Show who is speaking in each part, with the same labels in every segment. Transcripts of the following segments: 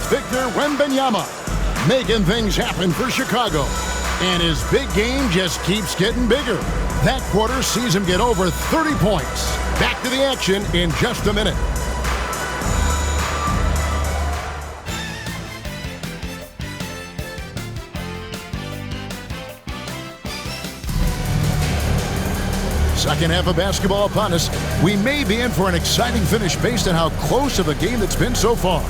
Speaker 1: It's Victor Wembanyama making things happen for Chicago. And his big game just keeps getting bigger. That quarter sees him get over 30 points. Back to the action in just a minute. Second half of basketball upon us. We may be in for an exciting finish based on how close of a game it's been so far.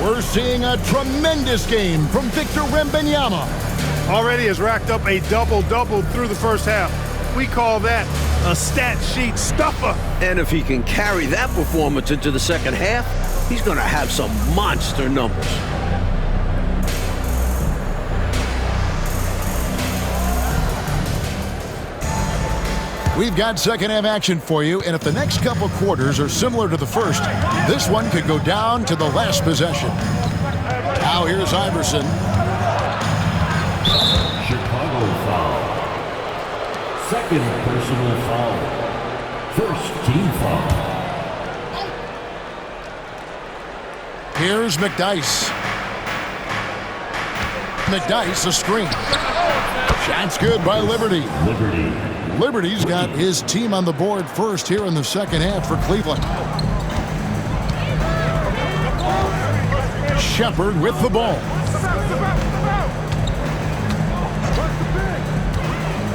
Speaker 1: We're seeing a tremendous game from Victor Wembanyama.
Speaker 2: Already has racked up a double-double through the first half. We call that a stat sheet stuffer.
Speaker 3: And if he can carry that performance into the second half, he's going to have some monster numbers.
Speaker 1: We've got second half action for you, and if the next couple quarters are similar to the first, this one could go down to the last possession. Now here's Iverson.
Speaker 4: Chicago foul. Second personal foul. First team foul.
Speaker 1: Here's McDyess. McDyess a screen. Shot's good by Liberty. Liberty's got his team on the board first here in the second half for Cleveland. Shepard with the ball.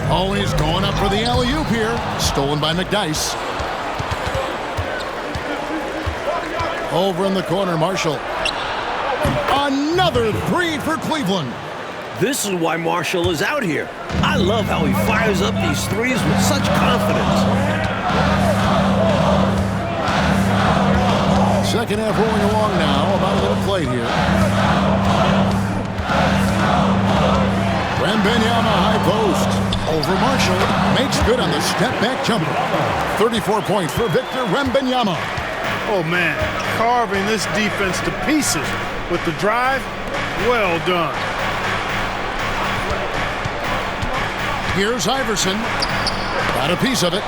Speaker 1: Oh, he's going up for the alley-oop here. Stolen by McDyess. Over in the corner, Marshall. Another three for Cleveland.
Speaker 3: This is why Marshall is out here. I love how he fires up these threes with such confidence.
Speaker 1: Second half rolling along now. About a little play here. Wembanyama high post. Over Marshall. Makes good on the step-back jumper. 34 points for Victor Wembanyama.
Speaker 2: Oh, man. Carving this defense to pieces with the drive. Well done.
Speaker 1: Here's Iverson. Got a piece of it.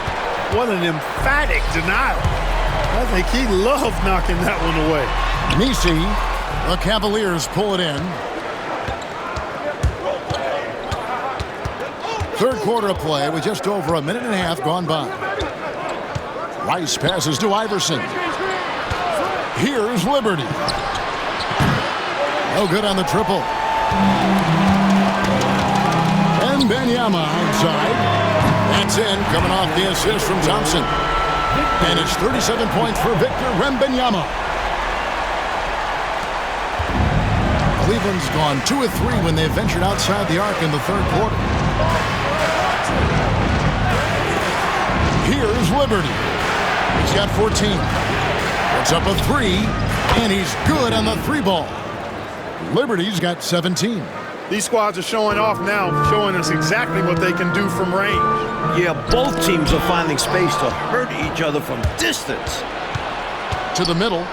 Speaker 2: What an emphatic denial. I think he loved knocking that one away.
Speaker 1: Nisi. The Cavaliers pull it in. Third quarter of play with just over a minute and a half gone by. Rice passes to Iverson. Here's Liberty. No good on the triple. Wembanyama outside. That's in, coming off the assist from Thompson. And it's 37 points for Victor Wembanyama. Cleveland's gone 2 of 3 when they ventured outside the arc in the third quarter. Here's Liberty. He's got 14. Puts up a 3, and he's good on the 3 ball. Liberty's got 17.
Speaker 2: These squads are showing off now, showing us exactly what they can do from range.
Speaker 3: Yeah, both teams are finding space to hurt each other from distance.
Speaker 1: To the middle.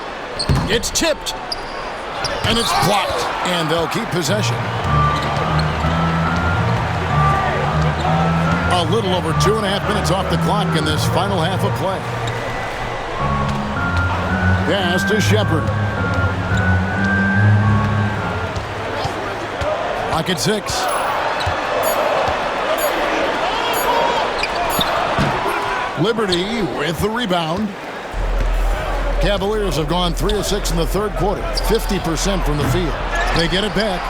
Speaker 1: It's tipped. And it's blocked. And they'll keep possession. A little over 2.5 minutes off the clock in this final half of play. Pass to Shepard. Clock at 6. Liberty with the rebound. Cavaliers have gone 3 of 6 in the third quarter. 50% from the field. They get it back.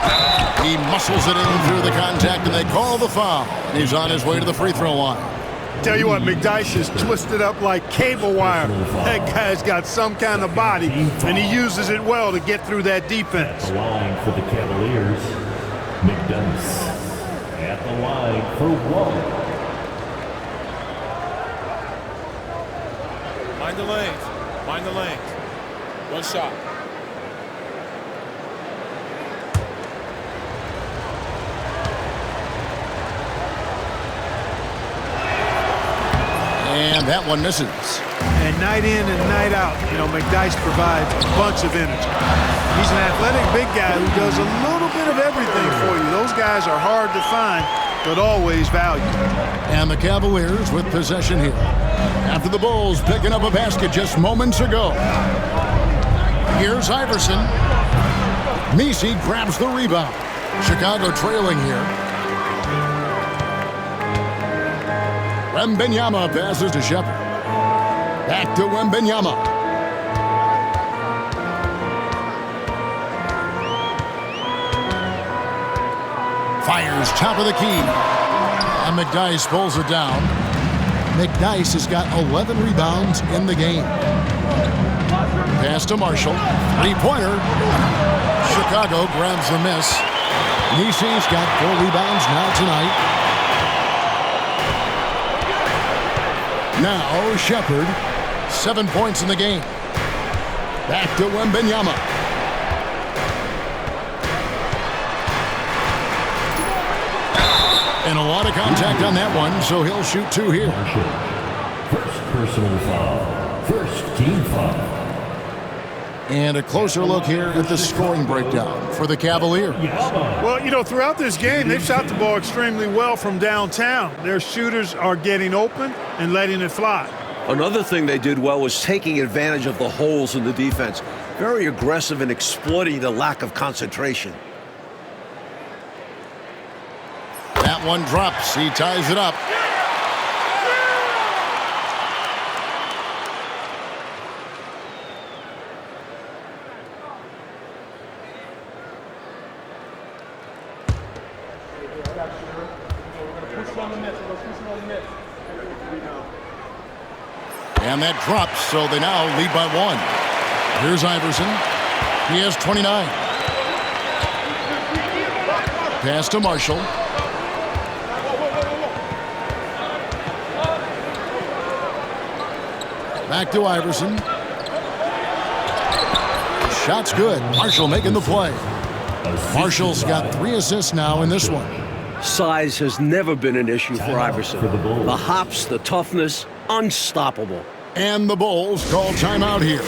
Speaker 1: He muscles it in through the contact, and they call the foul. He's on his way to the free throw line.
Speaker 2: Tell you what, McDyess is twisted up like cable wire. That guy's got some kind of body, and he uses it well to get through that defense.
Speaker 4: The line for the Cavaliers, McDyess. At the line for 1.
Speaker 5: Mind the lanes. Mind the lanes. One shot.
Speaker 1: And that one misses.
Speaker 2: And night in and night out, McDyess provides a bunch of energy. He's an athletic big guy who does a little bit of everything for you. Those guys are hard to find, but always valued.
Speaker 1: And the Cavaliers with possession here. After the Bulls picking up a basket just moments ago. Here's Iverson. Messi grabs the rebound. Chicago trailing here. Wembanyama passes to Shepard. Back to Wembanyama. Fires top of the key. And McDyess pulls it down. McDyess has got 11 rebounds in the game. Pass to Marshall. Three-pointer. Chicago grabs the miss. Messi's got 4 rebounds now tonight. Now Shepard. 7 points in the game. Back to Wembanyama. And a lot of contact on that one, so he'll shoot 2 here.
Speaker 4: First personal foul. First team foul.
Speaker 1: And a closer look here at the scoring breakdown for the Cavaliers.
Speaker 2: Well, you know, throughout this game, they've shot the ball extremely well from downtown. Their shooters are getting open and letting it fly.
Speaker 3: Another thing they did well was taking advantage of the holes in the defense. Very aggressive in exploiting the lack of concentration.
Speaker 1: That one drops. He ties it up. And that drops, so they now lead by 1. Here's Iverson. He has 29. Pass to Marshall. Back to Iverson. Shot's good. Marshall making the play. Marshall's got 3 assists now in this one.
Speaker 3: Size has never been an issue for Iverson. The hops, the toughness, unstoppable.
Speaker 1: And the Bulls call timeout here.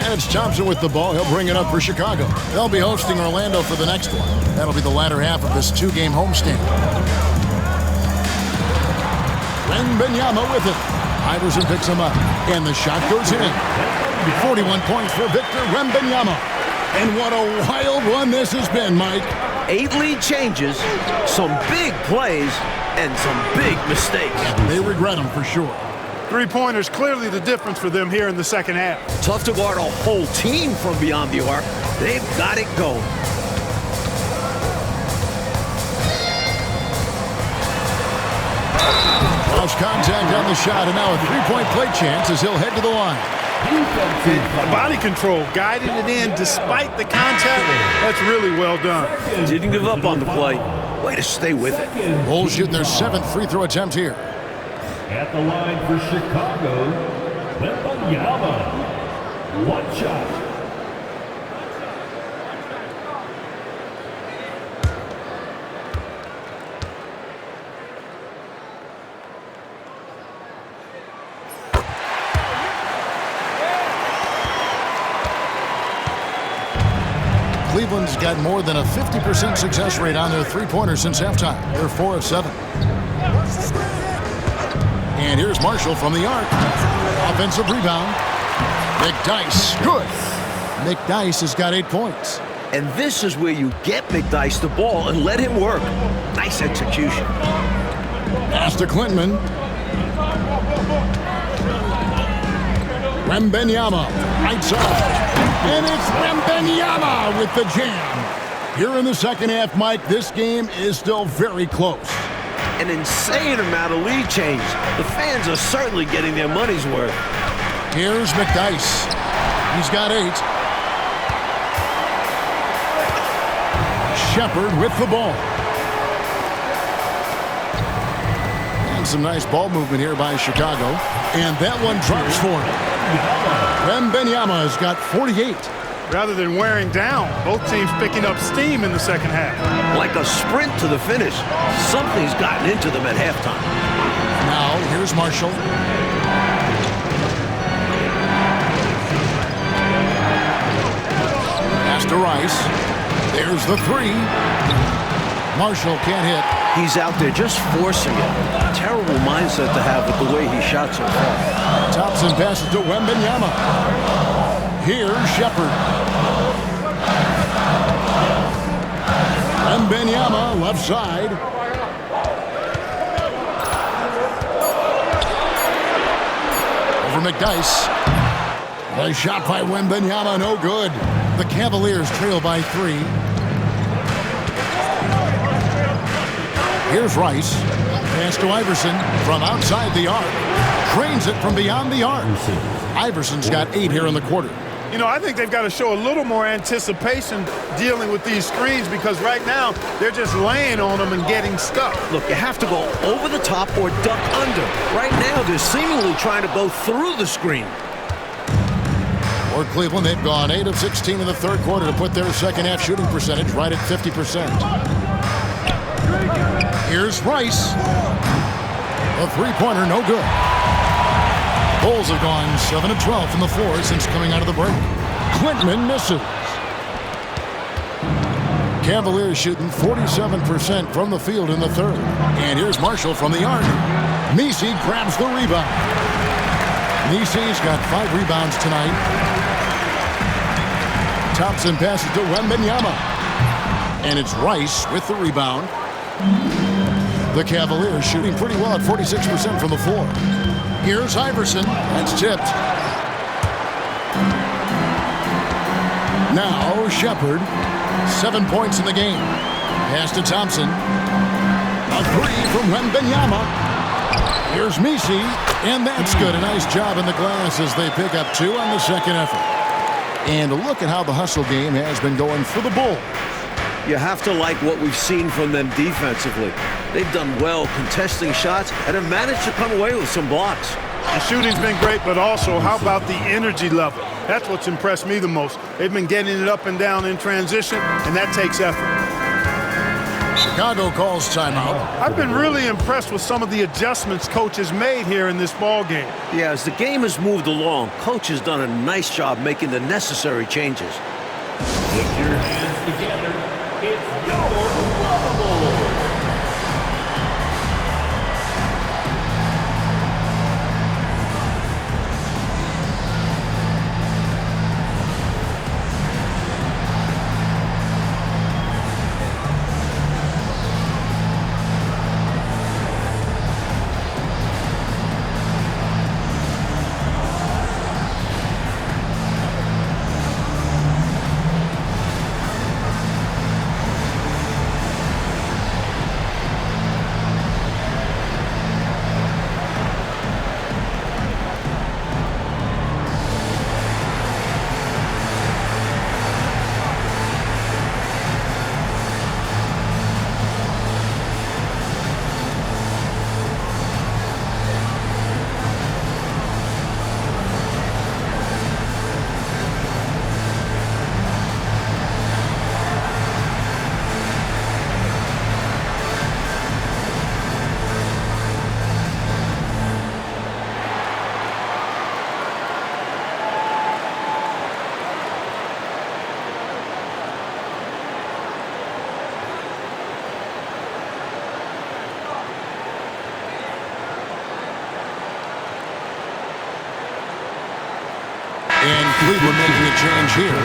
Speaker 1: And it's Thompson with the ball. He'll bring it up for Chicago. They'll be hosting Orlando for the next one. That'll be the latter half of this 2-game homestand. Wembanyama with it. Iverson picks him up. And the shot goes in. 41 points for Victor Wembanyama. And what a wild one this has been, Mike.
Speaker 3: 8 lead changes, some big plays, and some big mistakes.
Speaker 1: They regret them for sure.
Speaker 2: 3-pointers clearly the difference for them here in the second half.
Speaker 3: Tough to guard a whole team from beyond the arc. They've got it going.
Speaker 1: Lost contact on the shot, and now a 3-point play chance as he'll head to the line.
Speaker 2: Body control, guiding it in despite the contact. That's really well done.
Speaker 3: Didn't give up on the play. Way to stay with it.
Speaker 1: Bulls shooting their 7th free throw attempt here.
Speaker 4: At the line for Chicago, Wembanyama. 1 shot.
Speaker 1: Cleveland's got more than a 50% success rate on their three-pointers since halftime. They're 4 of 7. And here's Marshall from the arc. Offensive rebound. McDyess, good. McDyess has got 8 points.
Speaker 3: And this is where you get McDyess the ball and let him work. Nice execution.
Speaker 1: Pass to Clinton. Wembanyama, right side. And it's Wembanyama with the jam. Here in the second half, Mike, this game is still very close.
Speaker 3: An insane amount of lead change. The fans are certainly getting their money's worth.
Speaker 1: Here's McDyess. He's got 8. Shepard with the ball. And some nice ball movement here by Chicago. And that one drops for him. Wembanyama has got 48.
Speaker 2: Rather than wearing down, both teams picking up steam in the second half.
Speaker 3: Like a sprint to the finish. Something's gotten into them at halftime.
Speaker 1: Now, here's Marshall. Pass to Rice. There's the 3. Marshall can't hit.
Speaker 3: He's out there just forcing it. Terrible mindset to have with the way he shot so far.
Speaker 1: Thompson passes to Wembanyama. Here's Shepard. Wembanyama, left side. Over McDyess. A shot by Wembanyama, no good. The Cavaliers trail by 3. Here's Rice. Pass to Iverson from outside the arc. Trains it from beyond the arc. Iverson's got 8 here in the quarter.
Speaker 2: You know, I think they've got to show a little more anticipation dealing with these screens because right now they're just laying on them and getting stuck.
Speaker 3: Look, you have to go over the top or duck under. Right now, they're seemingly trying to go through the screen.
Speaker 1: For Cleveland, they've gone 8 of 16 in the third quarter to put their second half shooting percentage right at 50%. Here's Rice. A three-pointer, no good. Bulls have gone 7 of 12 from the floor since coming out of the break. Clinton misses. Cavaliers shooting 47% from the field in the third. And here's Marshall from the arc. Messi grabs the rebound. Messi's got 5 rebounds tonight. Thompson passes to Wembanyama. And it's Rice with the rebound. The Cavaliers shooting pretty well at 46% from the floor. Here's Iverson. That's tipped. Now Shepard. 7 points in the game. Pass to Thompson. A 3 from Wembanyama. Here's Messi. And that's good. A nice job in the glass as they pick up 2 on the second effort. And look at how the hustle game has been going for the Bulls.
Speaker 3: You have to like what we've seen from them defensively. They've done well contesting shots and have managed to come away with some blocks.
Speaker 2: The shooting's been great, but also how about the energy level? That's what's impressed me the most. They've been getting it up and down in transition, and that takes effort.
Speaker 1: Chicago calls timeout.
Speaker 2: I've been really impressed with some of the adjustments Coach has made here in this ball game.
Speaker 3: Yeah, as the game has moved along, Coach has done a nice job making the necessary changes.
Speaker 4: Put your hands together. It's your Bulls.
Speaker 1: Cleveland making a change here.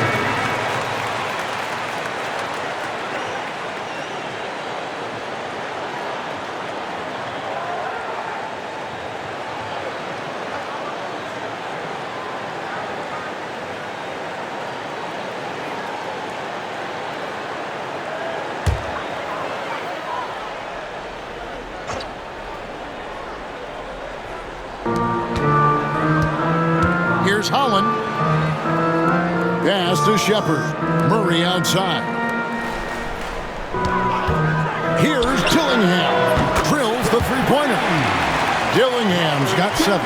Speaker 1: Here's Holland. Pass to Shepard. Murray outside. Here's Dillingham. Drills the three-pointer. Dillingham's got 7.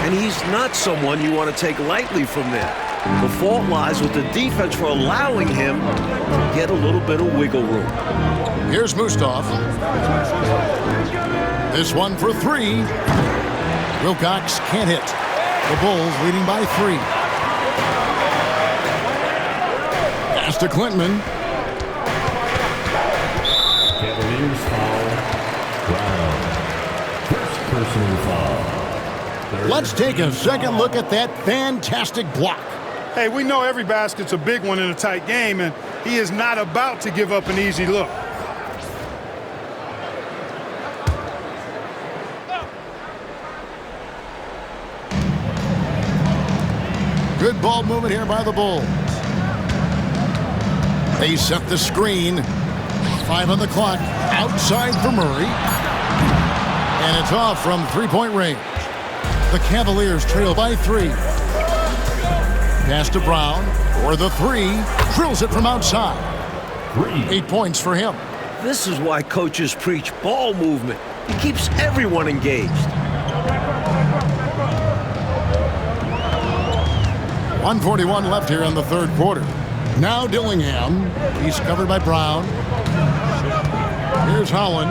Speaker 3: And he's not someone you want to take lightly from there. The fault lies with the defense for allowing him to get a little bit of wiggle room.
Speaker 1: Here's Mustaf. This one for 3. Wilcox can't hit. The Bulls leading by 3. Pass to Clinton.
Speaker 4: Cavaliers foul. Brown. First personal foul.
Speaker 1: Let's take a second look at that fantastic block.
Speaker 2: Hey, we know every basket's a big one in a tight game, and he is not about to give up an easy look.
Speaker 1: Good ball movement here by the Bulls. They set the screen. 5 on the clock. Outside for Murray. And it's off from three-point range. The Cavaliers trail by 3. Pass to Brown for the 3. Drills it from outside. 8 points for him.
Speaker 3: This is why coaches preach ball movement. It keeps everyone engaged.
Speaker 1: 1:41 left here in the third quarter. Now Dillingham. He's covered by Brown. Here's Holland.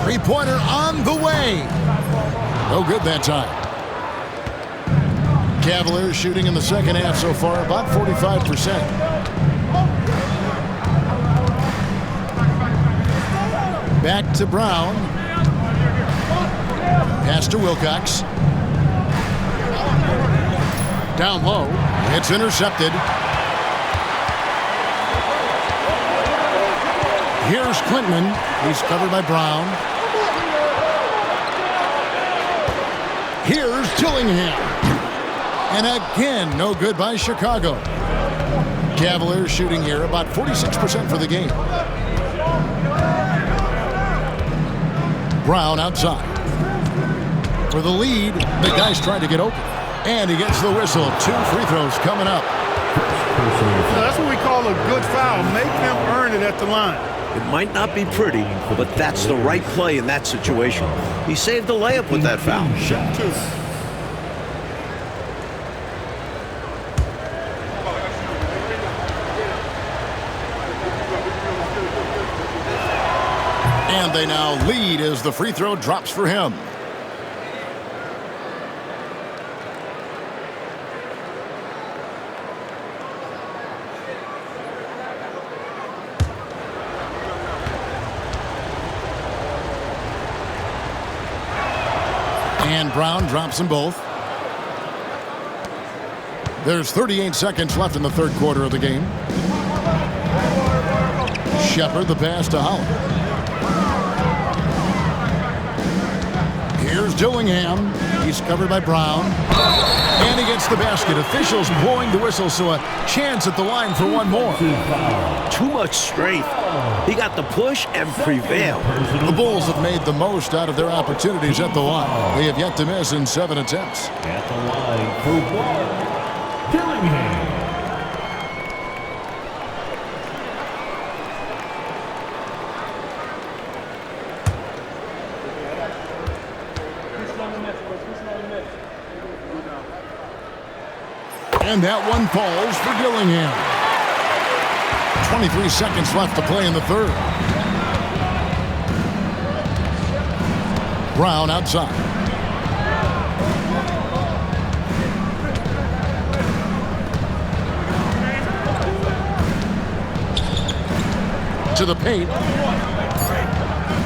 Speaker 1: Three-pointer on the way. No good that time. Cavaliers shooting in the second half so far about 45%. Back to Brown. Pass to Wilcox. Down low. It's intercepted. Here's Clinton. He's covered by Brown. Here's Dillingham. And again, no good by Chicago. Cavaliers shooting here about 46% for the game. Brown outside. For the lead, McDyess trying to get open. And he gets the whistle. 2 free throws coming up.
Speaker 2: That's what we call a good foul. Make him earn it at the line.
Speaker 3: It might not be pretty, but that's the right play in that situation. He saved the layup with that foul.
Speaker 1: And they now lead as the free throw drops for him. And Brown drops them both. There's 38 seconds left in the third quarter of the game. Shepard the pass to Holland. Here's Dillingham. He's covered by Brown. And he gets the basket. Officials blowing the whistle, so a chance at the line for one more.
Speaker 3: Too much strength. He got the push and prevailed.
Speaker 1: The Bulls have made the most out of their opportunities at the line. They have yet to miss in 7 attempts.
Speaker 4: At the line for 1, Dillingham.
Speaker 1: And that one falls for Dillingham. 23 seconds left to play in the third. Brown outside. To the paint.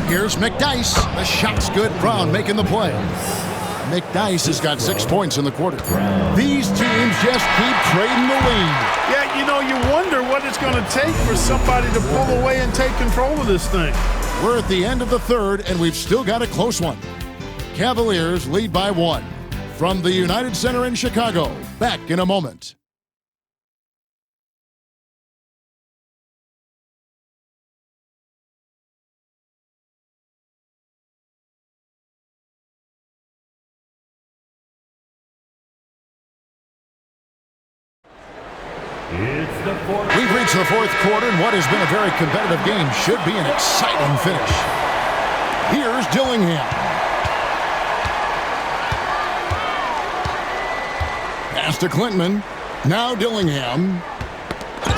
Speaker 1: Here's McDyess. The shot's good. Brown making the play. McDyess has got 6 points in the quarter. These teams just keep trading the lead.
Speaker 2: Yeah, you know, you wonder what it's going to take for somebody to pull away and take control of this thing.
Speaker 1: We're at the end of the third, and we've still got a close one. Cavaliers lead by 1. From the United Center in Chicago, back in a moment. We've reached the fourth quarter, and what has been a very competitive game should be an exciting finish. Here's Dillingham. Pass to Clinton. Now Dillingham.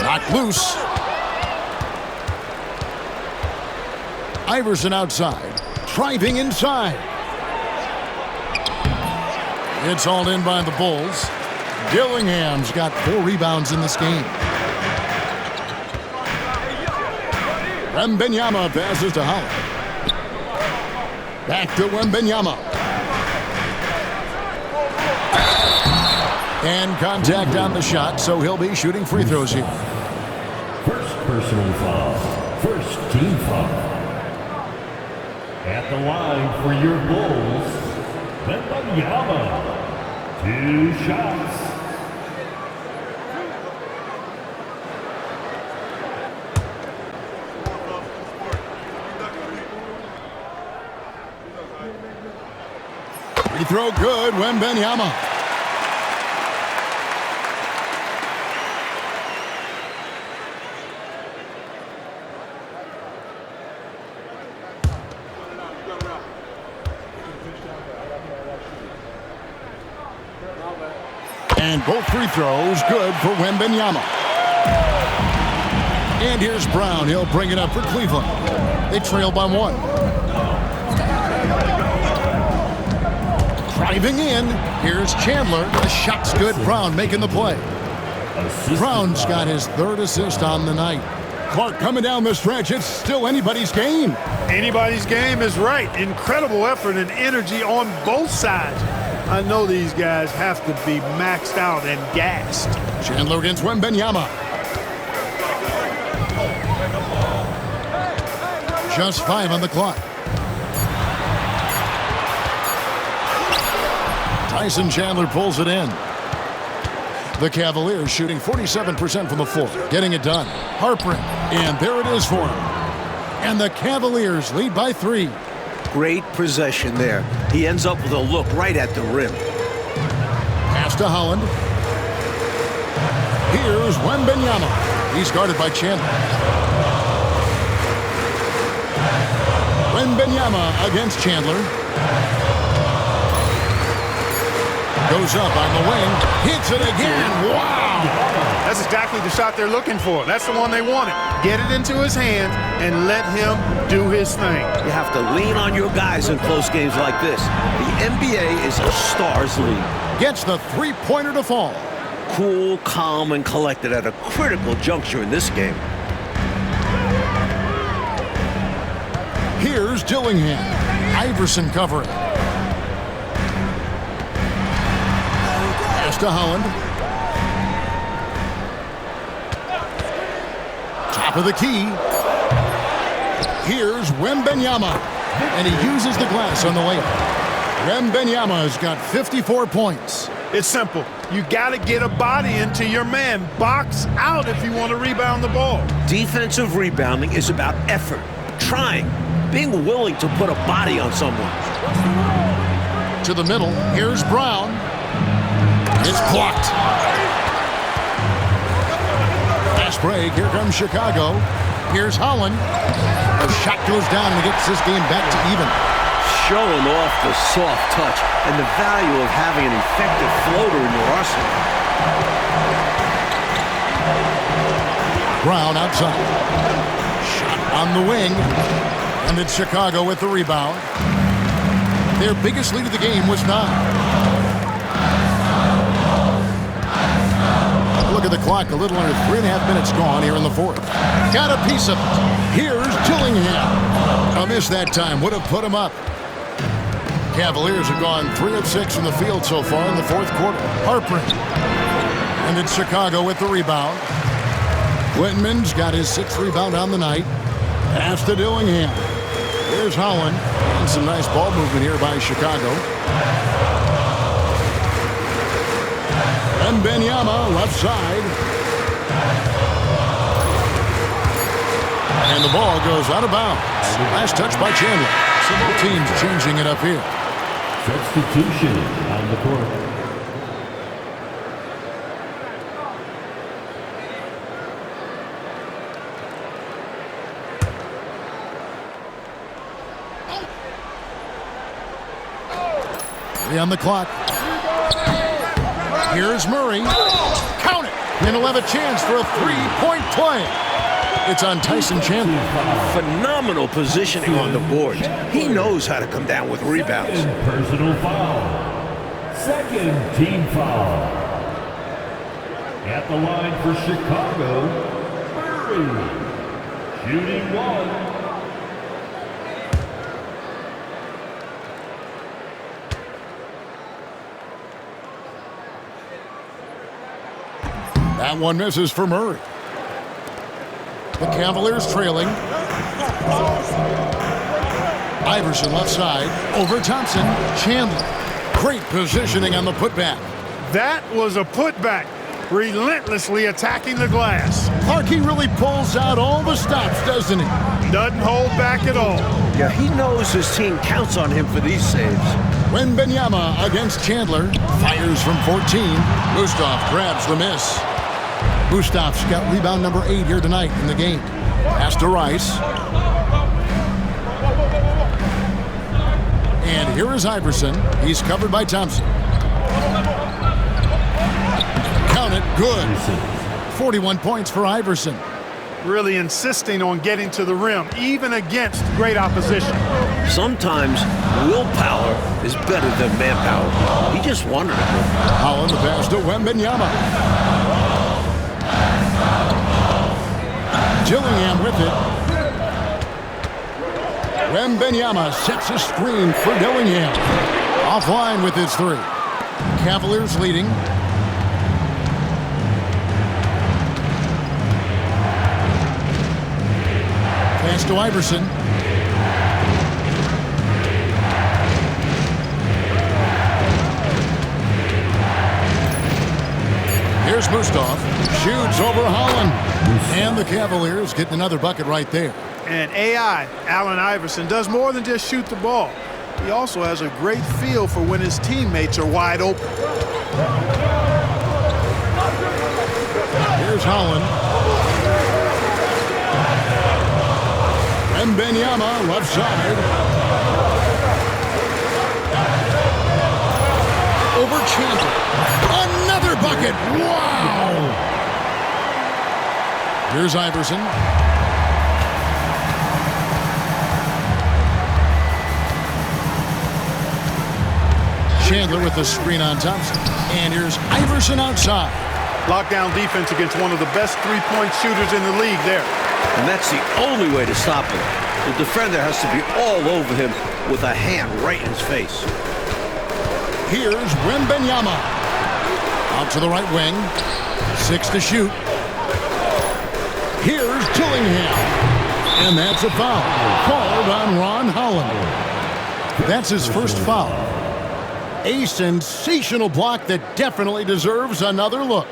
Speaker 1: Knocked loose. Iverson outside. Driving inside. It's hauled in by the Bulls. Dillingham's got 4 rebounds in this game. Wembanyama passes to Holland. Back to Wembanyama. And contact on the shot, so he'll be shooting free throws here.
Speaker 4: First personal foul. First team foul. At the line for your Bulls, Wembanyama. 2 shots.
Speaker 1: Free throw good, Wembanyama. And both free throws good for Wembanyama. And here's Brown. He'll bring it up for Cleveland. They trail by 1. Driving in. Here's Chandler. The shot's good. Brown making the play. Brown's got his 3rd assist on the night. Clark coming down the stretch. It's still anybody's game.
Speaker 2: Anybody's game is right. Incredible effort and energy on both sides. I know these guys have to be maxed out and gassed.
Speaker 1: Chandler against Wembanyama. Just 5 on the clock. Tyson Chandler pulls it in. The Cavaliers shooting 47% from the floor, getting it done. Harper, and there it is for him. And the Cavaliers lead by 3.
Speaker 3: Great possession there. He ends up with a look right at the rim.
Speaker 1: Pass to Holland. Here's Wembanyama. He's guarded by Chandler. Wembanyama against Chandler. Goes up on the wing. Hits it again. Wow!
Speaker 2: That's exactly the shot they're looking for. That's the one they wanted. Get it into his hand and let him do his thing.
Speaker 3: You have to lean on your guys in close games like this. The NBA is a stars league.
Speaker 1: Gets the 3-pointer to fall.
Speaker 3: Cool, calm, and collected at a critical juncture in this game.
Speaker 1: Here's Dillingham. Iverson covering. Pass to Holland. Top of the key. Here's Wembanyama. And he uses the glass on the layup. Wembanyama's got 54 points.
Speaker 2: It's simple. You got to get a body into your man. Box out if you want to rebound the ball.
Speaker 3: Defensive rebounding is about effort, trying, being willing to put a body on someone.
Speaker 1: To the middle. Here's Brown. It's blocked. Fast break. Here comes Chicago. Here's Holland. The shot goes down and gets this game back to even.
Speaker 3: Showing off the soft touch and the value of having an effective floater in your arsenal.
Speaker 1: Brown outside. Shot on the wing. And it's Chicago with the rebound. Their biggest lead of the game was 9. Look at the clock. A little under 3.5 minutes gone here in the fourth. Got a piece of it. Here's Dillingham. A miss that time. Would have put him up. Cavaliers have gone 3 of 6 from the field so far in the fourth quarter. Harper. And it's Chicago with the rebound. Whitman's got his 6th rebound on the night. Pass to Dillingham. Here's Holland. And some nice ball movement here by Chicago. And Wembanyama left side. And the ball goes out of bounds. Last touch by Chandler. So both teams changing it up here.
Speaker 4: Substitution on the court.
Speaker 1: On the clock. Here's Murray. Count it. And he'll have a chance for a 3-point play. It's on Tyson Chandler.
Speaker 3: Phenomenal positioning on the board. He knows how to come down with rebounds.
Speaker 4: Personal foul. Second team foul. At the line for Chicago, Murray. Shooting 1.
Speaker 1: That one misses for Murray. The Cavaliers trailing. Iverson left side. Over Thompson. Chandler. Great positioning on the putback.
Speaker 2: That was a putback. Relentlessly attacking the glass.
Speaker 1: Clarkey really pulls out all the stops, doesn't he?
Speaker 2: Doesn't hold back at all.
Speaker 3: Yeah, he knows his team counts on him for these saves.
Speaker 1: Wembanyama against Chandler. Fires from 14. Gustav grabs the miss. Gustav's got rebound number 8 here tonight in the game. Pass to Rice. And here is Iverson. He's covered by Thompson. Count it. Good. 41 points for Iverson.
Speaker 2: Really insisting on getting to the rim, even against great opposition.
Speaker 3: Sometimes willpower is better than manpower. He just wanted it.
Speaker 1: Holland the pass to Wembanyama. Dillingham with it. Wembanyama sets a screen for Dillingham. Offline with his 3. Cavaliers leading. Pass to Iverson. Here's Gustav. Shoots over Holland. And the Cavaliers getting another bucket right there.
Speaker 2: And AI, Allen Iverson, does more than just shoot the ball. He also has a great feel for when his teammates are wide open.
Speaker 1: Here's Holland. Wembanyama left side. Over Chandler. Another bucket. Wow. Here's Iverson. Chandler with the screen on Thompson. And here's Iverson outside.
Speaker 2: Lockdown defense against one of the best three-point shooters in the league there.
Speaker 3: And that's the only way to stop him. The defender has to be all over him with a hand right in his face.
Speaker 1: Here's Wembanyama. Out to the right wing. 6 to shoot. Here's Dillingham. And that's a foul. Called on Ron Holland. That's his first foul. A sensational block that definitely deserves another look.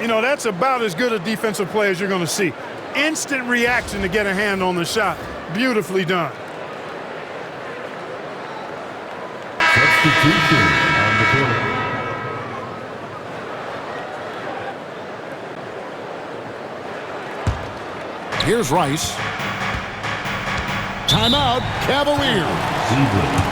Speaker 2: You know, that's about as good a defensive play as you're going to see. Instant reaction to get a hand on the shot. Beautifully done.
Speaker 4: Substitution on the court.
Speaker 1: Here's Rice. Timeout, Cavaliers.
Speaker 4: Cleveland.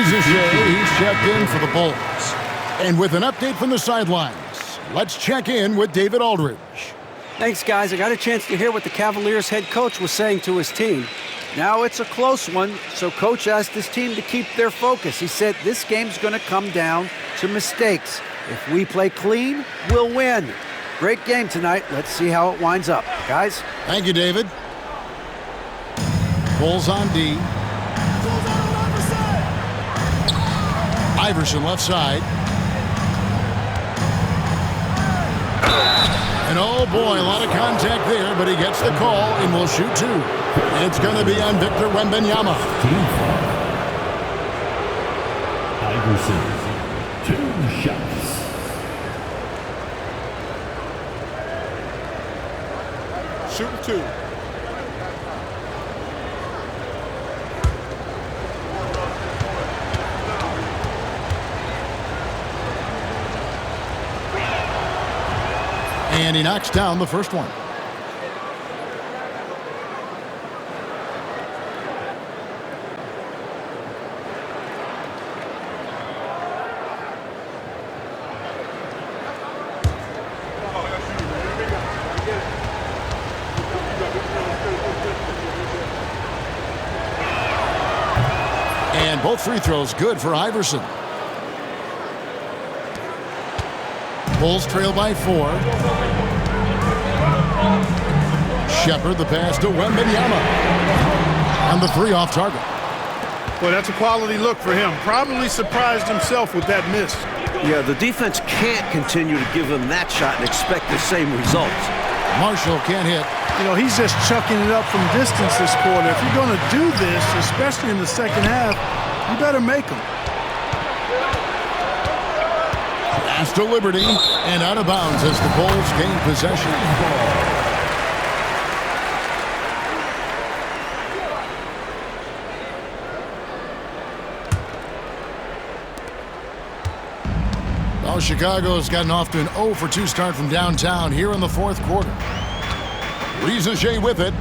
Speaker 1: Reza Shea, he's checked in for the Bulls. And with an update from the sidelines, let's check in with David Aldridge.
Speaker 6: Thanks, guys. I got a chance to hear what the Cavaliers head coach was saying to his team. Now it's a close one, so coach asked his team to keep their focus. He said this game's going to come down to mistakes. If we play clean, we'll win. Great game tonight. Let's see how it winds up. Guys?
Speaker 1: Thank you, David. Bulls on D. Iverson left side. And oh boy, a lot of contact there, but he gets the call and will shoot two. It's going to be on Victor Wembanyama.
Speaker 4: Iverson, 2 shots.
Speaker 5: Shooting 2.
Speaker 1: And he knocks down the first one. And both free throws good for Iverson. Bulls trail by 4. Shepard, the pass to Wembanyama. And the 3 off target.
Speaker 2: Well, that's a quality look for him. Probably surprised himself with that miss.
Speaker 3: Yeah, the defense can't continue to give him that shot and expect the same results.
Speaker 1: Marshall can't hit.
Speaker 2: You know, he's just chucking it up from distance this quarter. If you're going to do this, especially in the second half, you better make them.
Speaker 1: Pass to Liberty and out of bounds as the Bulls gain possession. Well, Chicago's gotten off to an 0-for-2 start from downtown here in the fourth quarter. Reza Shea with it.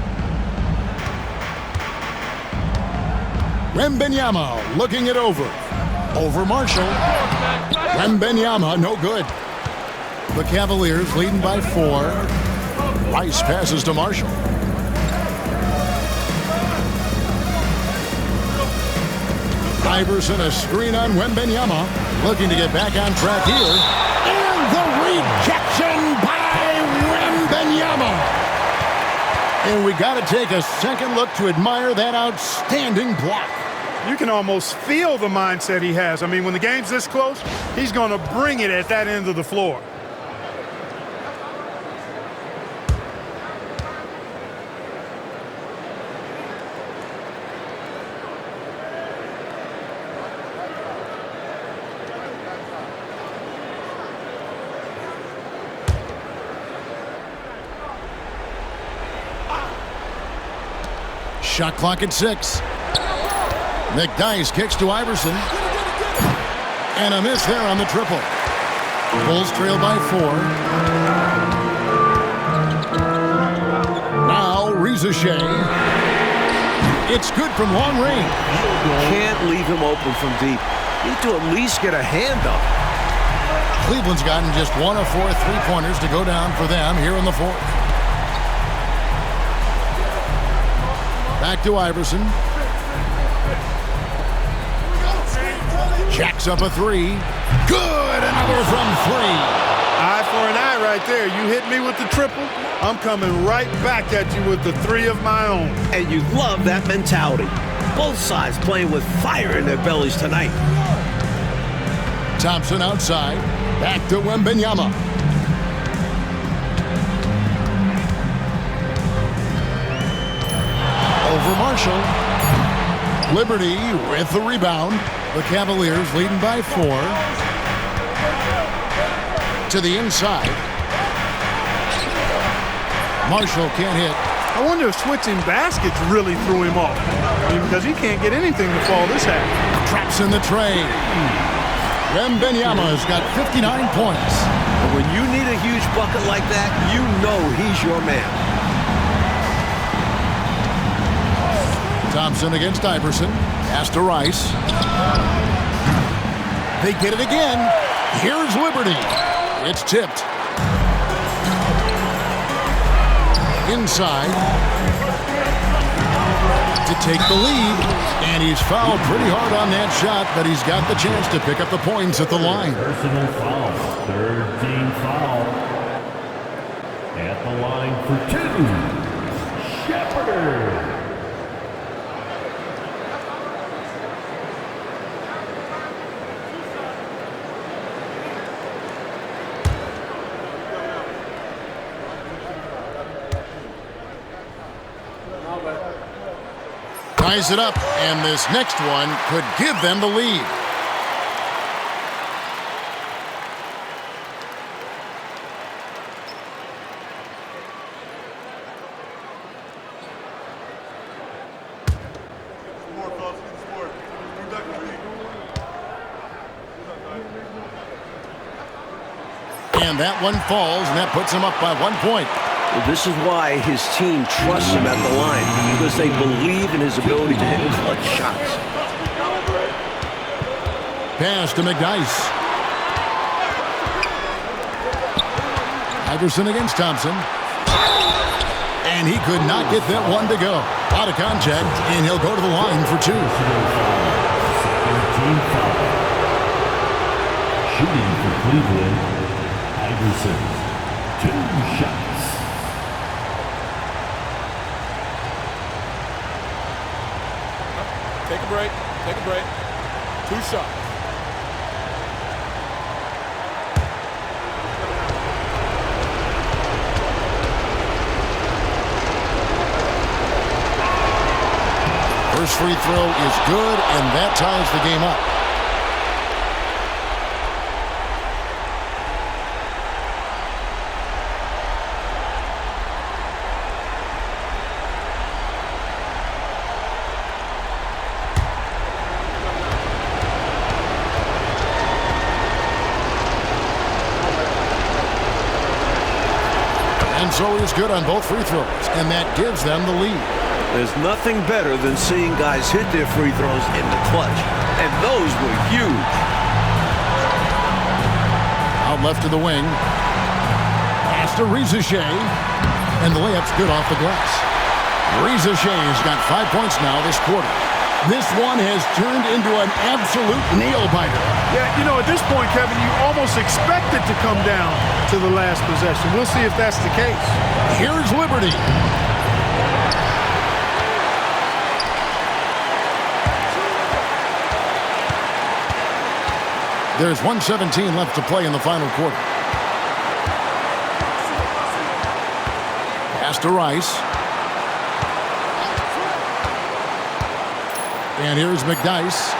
Speaker 1: Wembanyama looking it over. Over Marshall. Wembanyama, no good. The Cavaliers leading by 4. Rice passes to Marshall. Iverson, a screen on Wembanyama. Looking to get back on track here. And the rejection by Wembanyama. And we got to take a second look to admire that outstanding block.
Speaker 2: You can almost feel the mindset he has. I mean, when the game's this close, he's going to bring it at that end of the floor.
Speaker 1: Shot clock at 6. McDyess kicks to Iverson. And a miss there on the triple. Bulls trail by 4. Now Reza Shea. It's good from long range.
Speaker 3: Can't leave him open from deep. Need to at least get a hand up.
Speaker 1: Cleveland's gotten just 1 of 4 3-pointers to go down for them here in the fourth. Back to Iverson. Jacks up a 3. Good! Another from 3.
Speaker 2: Eye for an eye right there. You hit me with the triple, I'm coming right back at you with the 3 of my own.
Speaker 3: And you love that mentality. Both sides playing with fire in their bellies tonight.
Speaker 1: Thompson outside. Back to Wembanyama. Over Marshall. Liberty with the rebound. The Cavaliers leading by 4. To the inside. Marshall can't hit.
Speaker 2: I wonder if switching baskets really threw him off. I mean, because he can't get anything to fall this half.
Speaker 1: Traps in the tray. Wembanyama's got 59 points.
Speaker 3: And when you need a huge bucket like that, you know he's your man.
Speaker 1: Thompson against Iverson. Pass to Rice. They get it again. Here's Liberty. It's tipped. Inside to take the lead. And he's fouled pretty hard on that shot, but he's got the chance to pick up the points at the line.
Speaker 4: Personal foul. Third team foul. At the line for 2. Shepherd.
Speaker 1: Ties it up, and this next one could give them the lead. And that one falls, and that puts him up by 1 point.
Speaker 3: Well, this is why his team trusts him at the line, because they believe in his ability to hit clutch shots.
Speaker 1: Pass to McDyess. Iverson against Thompson. And he could not get that one to go. Out of contact, and he'll go to the line for 2.
Speaker 4: Second team foul. Shooting for Cleveland, Iverson. 2 shots.
Speaker 5: Take a break. Take a break. 2 shots.
Speaker 1: First free throw is good, and that ties the game up. And so he's good on both free throws, and that gives them the lead.
Speaker 3: There's nothing better than seeing guys hit their free throws in the clutch, and those were huge.
Speaker 1: Out left to the wing. Pass to Reza Shea, and the layup's good off the glass. Reza Shea's got 5 points now this quarter. This one has turned into an absolute nail-biter.
Speaker 2: Yeah, you know, at this point, Kevin, you almost expect it to come down to the last possession. We'll see if that's the case.
Speaker 1: Here's Liberty. There's 1:17 left to play in the final quarter. Pass to Rice. And here's McDyess.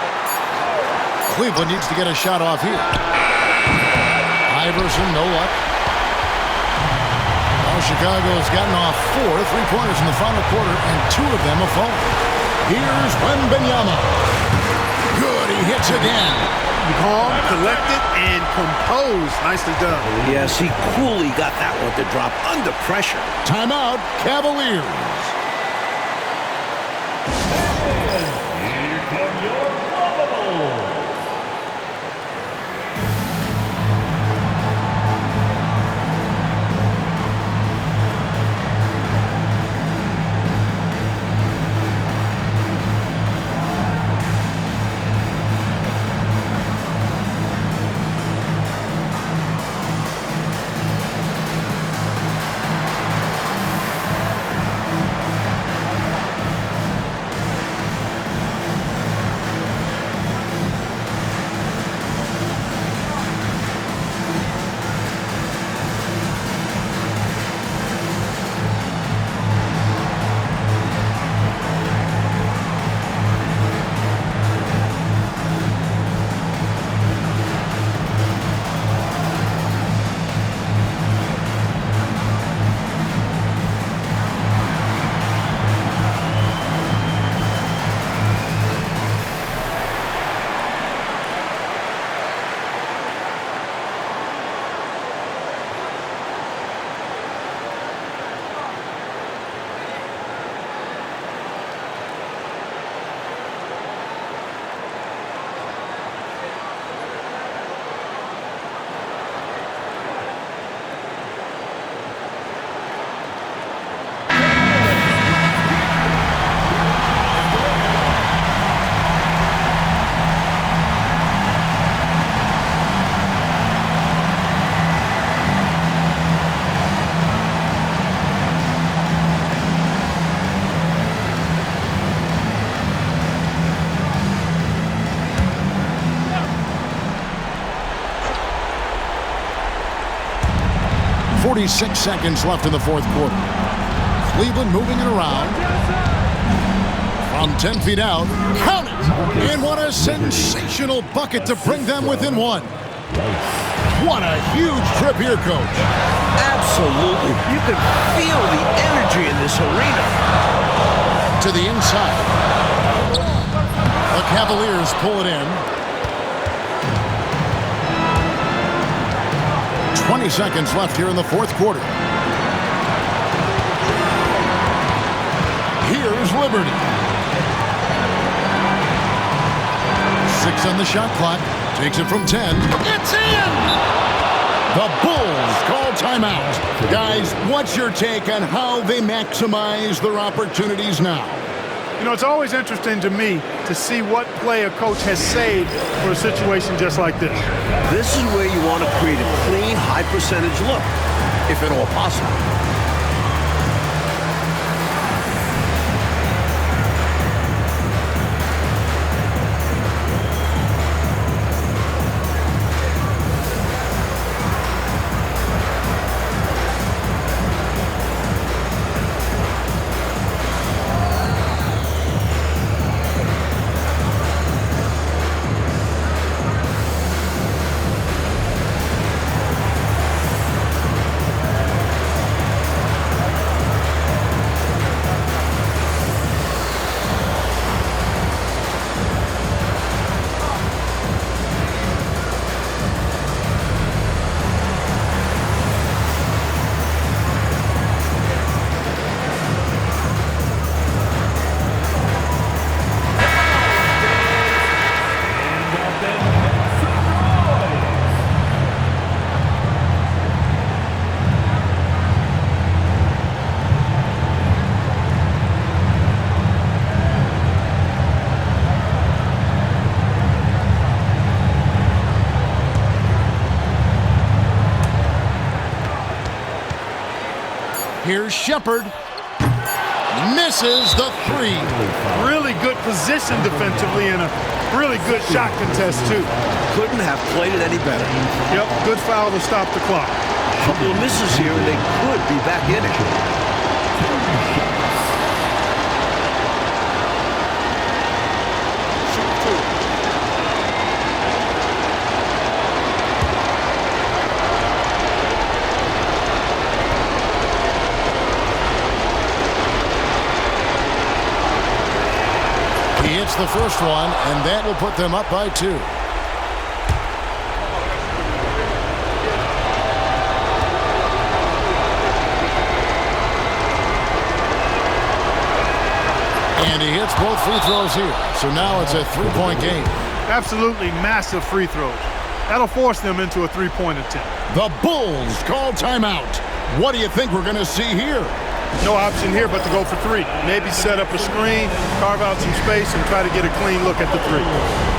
Speaker 1: Cleveland needs to get a shot off here. Iverson, no luck. Now Chicago's gotten off 4 3-pointers in the final quarter, and 2 of them have fallen. Here's Wembanyama. Good, he hits again.
Speaker 2: Calm, collected, and composed. Nicely done.
Speaker 3: Yes, he coolly got that one to drop under pressure.
Speaker 1: Timeout, Cavaliers.
Speaker 4: Here come your Buffalo.
Speaker 1: 46 seconds left in the fourth quarter. Cleveland moving it around. From 10 feet out, count it! And what a sensational bucket to bring them within one. What a huge trip here, Coach.
Speaker 3: Absolutely. You can feel the energy in this arena.
Speaker 1: To the inside. The Cavaliers pull it in. 20 seconds left here in the fourth quarter. Here's Liberty. 6 on the shot clock. Takes it from 10. It's in! The Bulls call timeout. Guys, what's your take on how they maximize their opportunities now?
Speaker 2: You know, it's always interesting to me to see what play a coach has saved for a situation just like this.
Speaker 3: This is where you want to create a clean, high-percentage look, if at all possible.
Speaker 1: Here's Shepherd. Misses the three.
Speaker 2: Really good position defensively and a really good shot contest, too.
Speaker 3: Couldn't have played it any better.
Speaker 2: Yep, good foul to stop the clock.
Speaker 3: A couple of misses here, and they could be back in it.
Speaker 1: He hits the first one, and that will put them up by 2. And he hits both free throws here. So now it's a 3-point game.
Speaker 2: Absolutely massive free throws. That'll force them into a three-point attempt.
Speaker 1: The Bulls call timeout. What do you think we're going to see here?
Speaker 2: No option here but to go for 3. Maybe set up a screen, carve out some space, and try to get a clean look at the 3.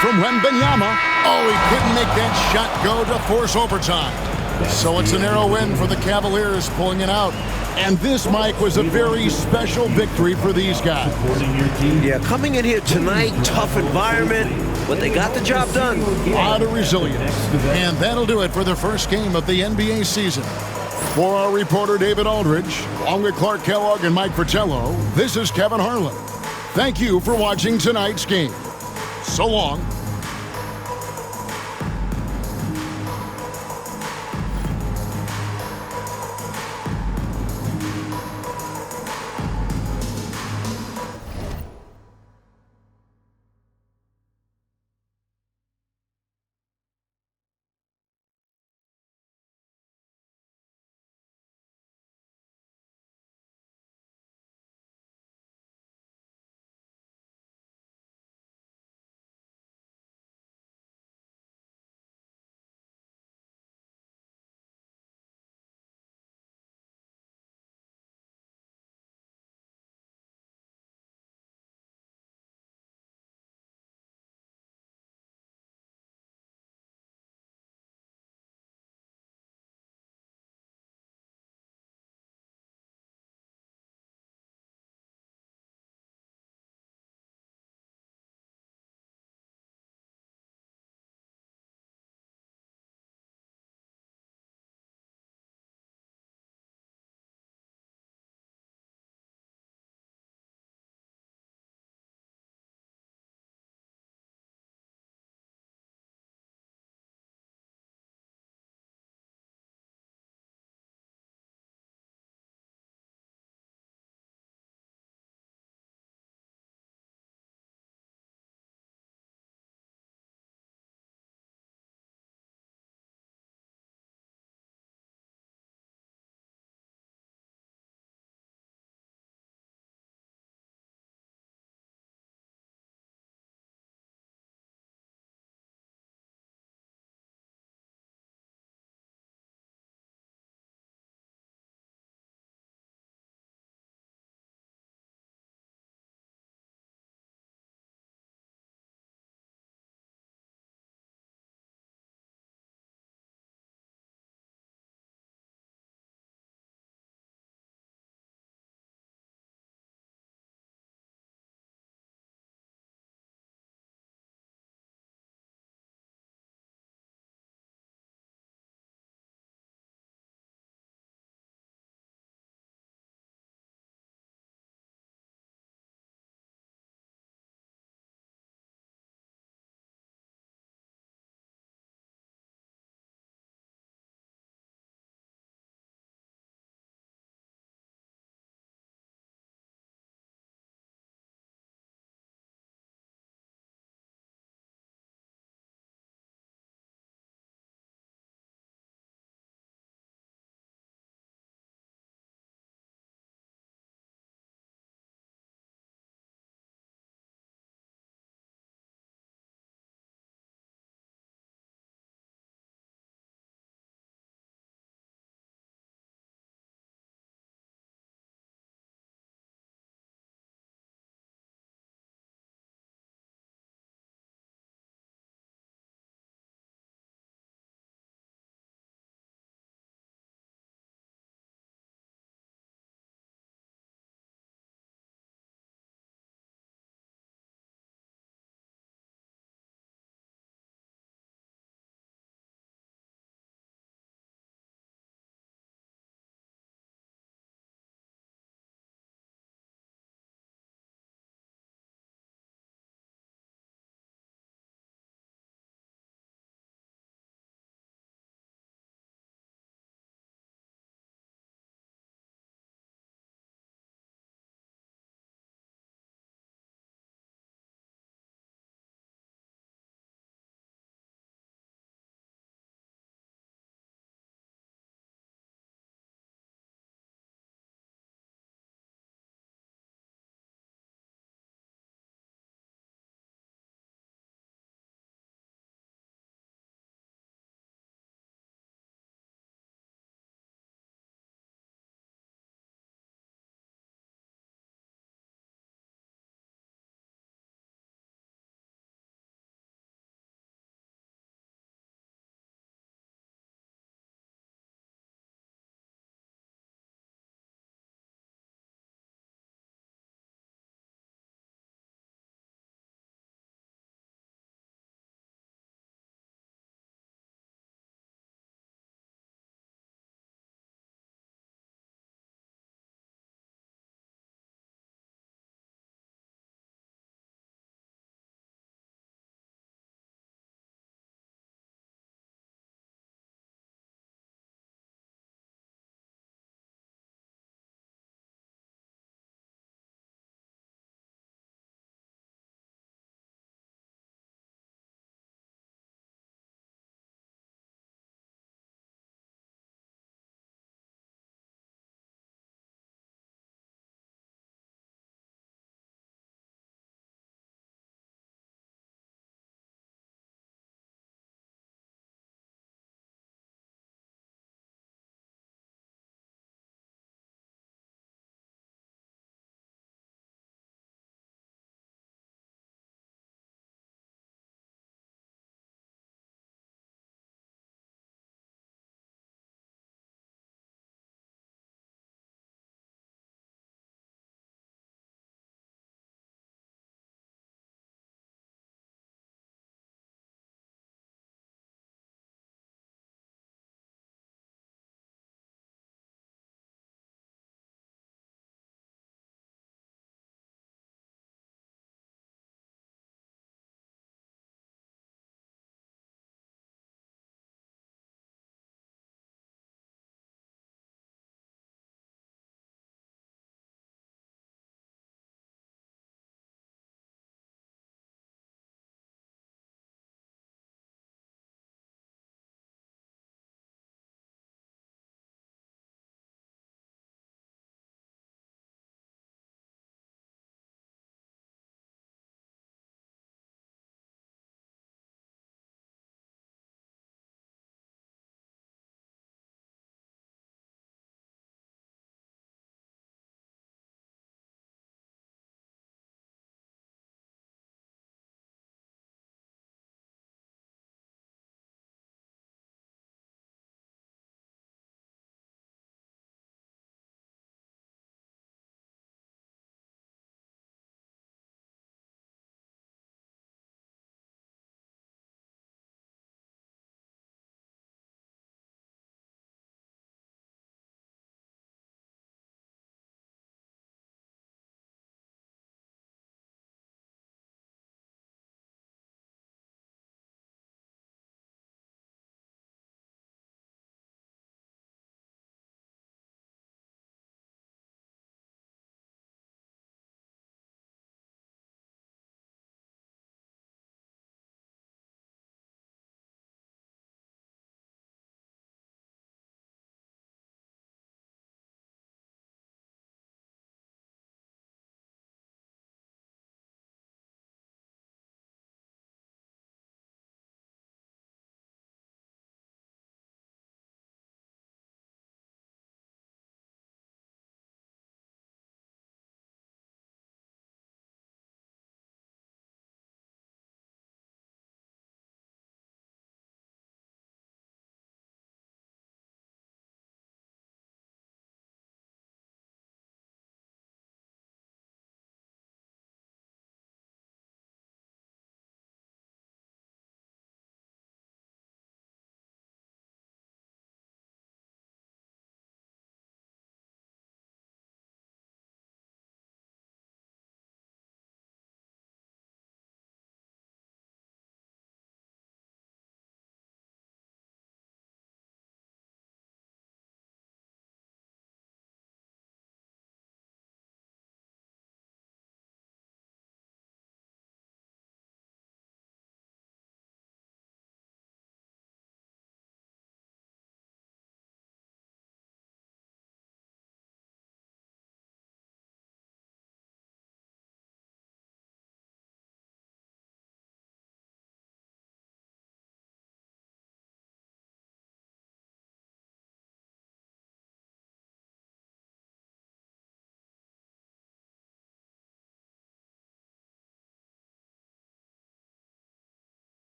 Speaker 1: from Wembanyama. Oh, he couldn't make that shot go to force overtime. So it's a narrow win for the Cavaliers, pulling it out. And this, Mike, was a very special victory for these guys.
Speaker 3: Yeah, coming in here tonight, tough environment, but they got the job done.
Speaker 1: A lot of resilience. And that'll do it for the first game of the NBA season. For our reporter, David Aldridge, along with Clark Kellogg and Mike Fratello, this is Kevin Harlan. Thank you for watching tonight's game. So long.